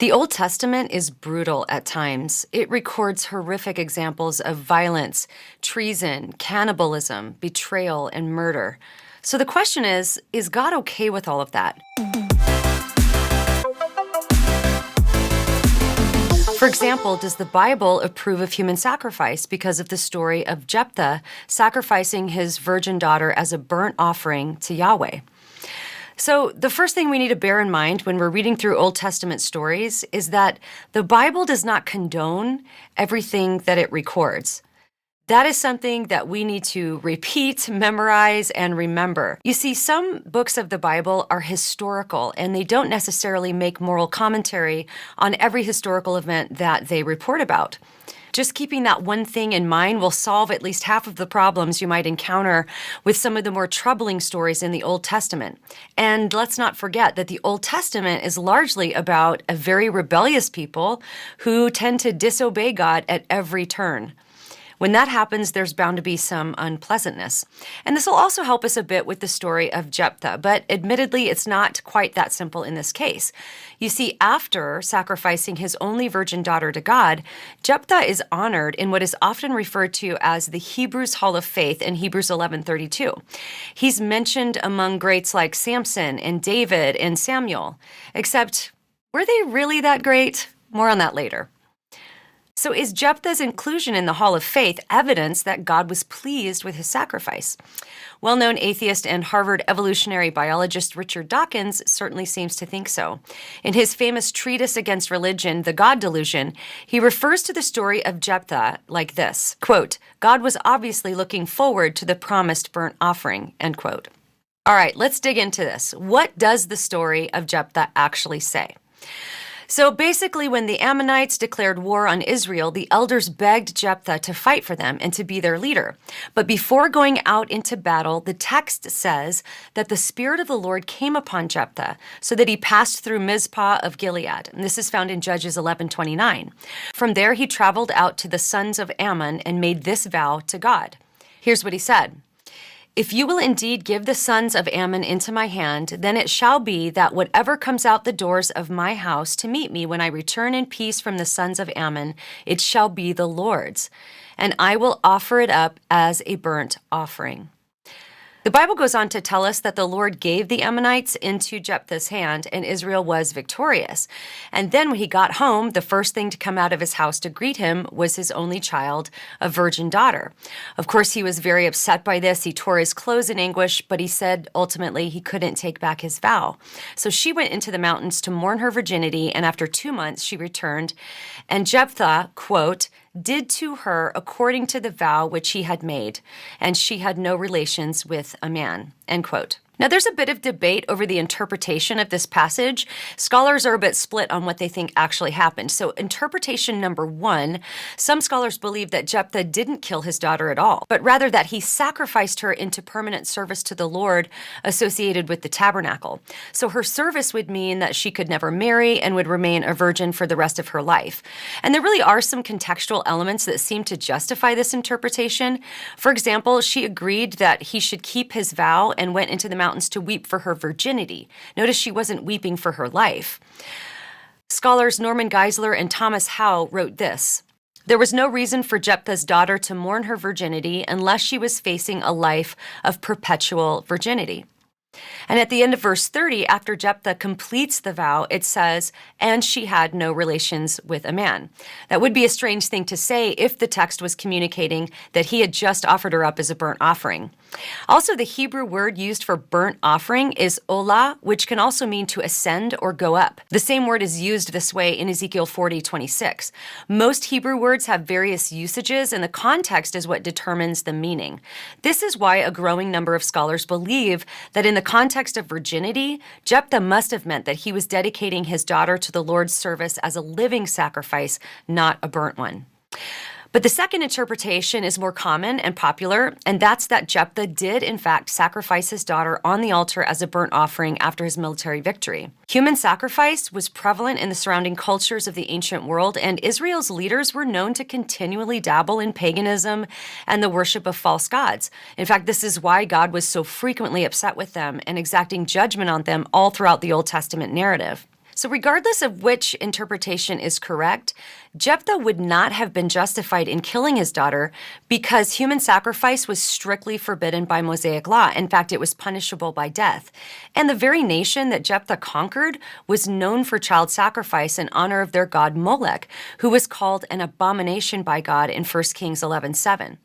The Old Testament is brutal at times. It records horrific examples of violence, treason, cannibalism, betrayal, and murder. So the question is God okay with all of that? For example, does the Bible approve of human sacrifice because of the story of Jepthah sacrificing his virgin daughter as a burnt offering to Yahweh? So the first thing we need to bear in mind when we're reading through Old Testament stories is that the Bible does not condone everything that it records. That is something that we need to repeat, memorize, and remember. You see, some books of the Bible are historical, and they don't necessarily make moral commentary on every historical event that they report about. Just keeping that one thing in mind will solve at least half of the problems you might encounter with some of the more troubling stories in the Old Testament. And let's not forget that the Old Testament is largely about a very rebellious people who tend to disobey God at every turn. When that happens, there's bound to be some unpleasantness. And this will also help us a bit with the story of Jepthah, but admittedly, it's not quite that simple in this case. You see, after sacrificing his only virgin daughter to God, Jepthah is honored in what is often referred to as the Hebrews Hall of Faith in Hebrews 11:32. He's mentioned among greats like Samson and David and Samuel, except were they really that great? More on that later. So is Jepthah's inclusion in the Hall of Faith evidence that God was pleased with his sacrifice? Well-known atheist and Harvard evolutionary biologist Richard Dawkins certainly seems to think so. In his famous treatise against religion, The God Delusion, he refers to the story of Jepthah like this, quote, "God was obviously looking forward to the promised burnt offering," end quote. All right, let's dig into this. What does the story of Jepthah actually say? So basically, when the Ammonites declared war on Israel, the elders begged Jepthah to fight for them and to be their leader. But before going out into battle, the text says that the Spirit of the Lord came upon Jepthah so that he passed through Mizpah of Gilead. And this is found in Judges 11:29. From there, he traveled out to the sons of Ammon and made this vow to God. Here's what he said. "If you will indeed give the sons of Ammon into my hand, then it shall be that whatever comes out the doors of my house to meet me when I return in peace from the sons of Ammon, it shall be the Lord's, and I will offer it up as a burnt offering." The Bible goes on to tell us that the Lord gave the Ammonites into Jephthah's hand, and Israel was victorious. And then when he got home, the first thing to come out of his house to greet him was his only child, a virgin daughter. Of course, he was very upset by this. He tore his clothes in anguish, but he said ultimately he couldn't take back his vow. So she went into the mountains to mourn her virginity, and after 2 months she returned. And Jepthah, quote, "did to her according to the vow which he had made, and she had no relations with a man," end quote. Now, there's a bit of debate over the interpretation of this passage. Scholars are a bit split on what they think actually happened. So interpretation number one, some scholars believe that Jepthah didn't kill his daughter at all, but rather that he sacrificed her into permanent service to the Lord associated with the tabernacle. So her service would mean that she could never marry and would remain a virgin for the rest of her life. And there really are some contextual elements that seem to justify this interpretation. For example, she agreed that he should keep his vow and went into the mountains to weep for her virginity. Notice she wasn't weeping for her life. Scholars Norman Geisler and Thomas Howe wrote this: "There was no reason for Jephthah's daughter to mourn her virginity unless she was facing a life of perpetual virginity." And at the end of verse 30, after Jepthah completes the vow, it says, "and she had no relations with a man." That would be a strange thing to say if the text was communicating that he had just offered her up as a burnt offering. Also, the Hebrew word used for burnt offering is olah, which can also mean to ascend or go up. The same word is used this way in Ezekiel 40:26. Most Hebrew words have various usages, and the context is what determines the meaning. This is why a growing number of scholars believe that in the context of virginity, Jepthah must have meant that he was dedicating his daughter to the Lord's service as a living sacrifice, not a burnt one. But the second interpretation is more common and popular, and that's that Jepthah did, in fact, sacrifice his daughter on the altar as a burnt offering after his military victory. Human sacrifice was prevalent in the surrounding cultures of the ancient world, and Israel's leaders were known to continually dabble in paganism and the worship of false gods. In fact, this is why God was so frequently upset with them and exacting judgment on them all throughout the Old Testament narrative. So regardless of which interpretation is correct, Jephthah would not have been justified in killing his daughter because human sacrifice was strictly forbidden by Mosaic law. In fact, it was punishable by death. And the very nation that Jephthah conquered was known for child sacrifice in honor of their god Molech, who was called an abomination by God in 1 Kings 11:7.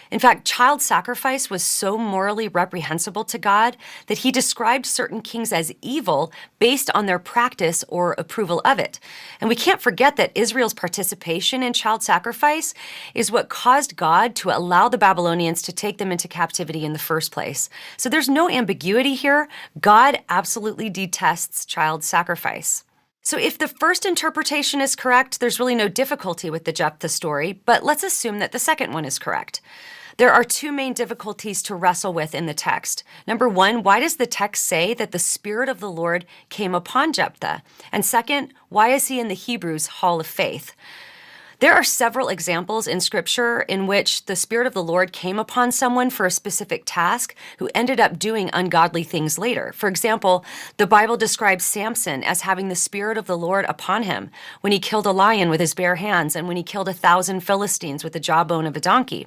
In fact, child sacrifice was so morally reprehensible to God that he described certain kings as evil based on their practice or approval of it. And we can't forget that Israel's participation in child sacrifice is what caused God to allow the Babylonians to take them into captivity in the first place. So there's no ambiguity here. God absolutely detests child sacrifice. So if the first interpretation is correct, there's really no difficulty with the Jepthah story, but let's assume that the second one is correct. There are two main difficulties to wrestle with in the text. Number one, why does the text say that the Spirit of the Lord came upon Jepthah? And second, why is he in the Hebrews' Hall of Faith? There are several examples in Scripture in which the Spirit of the Lord came upon someone for a specific task who ended up doing ungodly things later. For example, the Bible describes Samson as having the Spirit of the Lord upon him when he killed a lion with his bare hands and when he killed 1,000 Philistines with the jawbone of a donkey.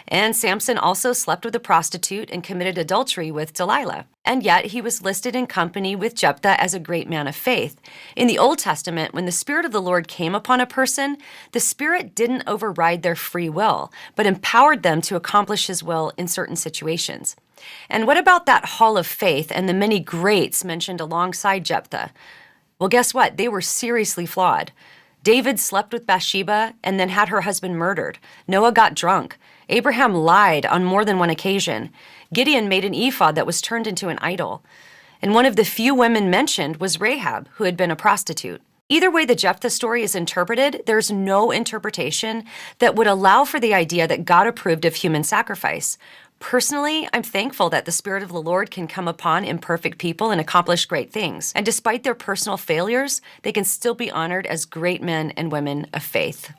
And Samson also slept with a prostitute and committed adultery with Delilah. And yet he was listed in company with Jephthah as a great man of faith. In the Old Testament, when the Spirit of the Lord came upon a person, the Spirit didn't override their free will, but empowered them to accomplish his will in certain situations. And what about that hall of faith and the many greats mentioned alongside Jephthah? Well, guess what? They were seriously flawed. David slept with Bathsheba and then had her husband murdered. Noah got drunk. Abraham lied on more than one occasion. Gideon made an ephod that was turned into an idol. And one of the few women mentioned was Rahab, who had been a prostitute. Either way the Jepthah story is interpreted, there's no interpretation that would allow for the idea that God approved of human sacrifice. Personally, I'm thankful that the Spirit of the Lord can come upon imperfect people and accomplish great things. And despite their personal failures, they can still be honored as great men and women of faith.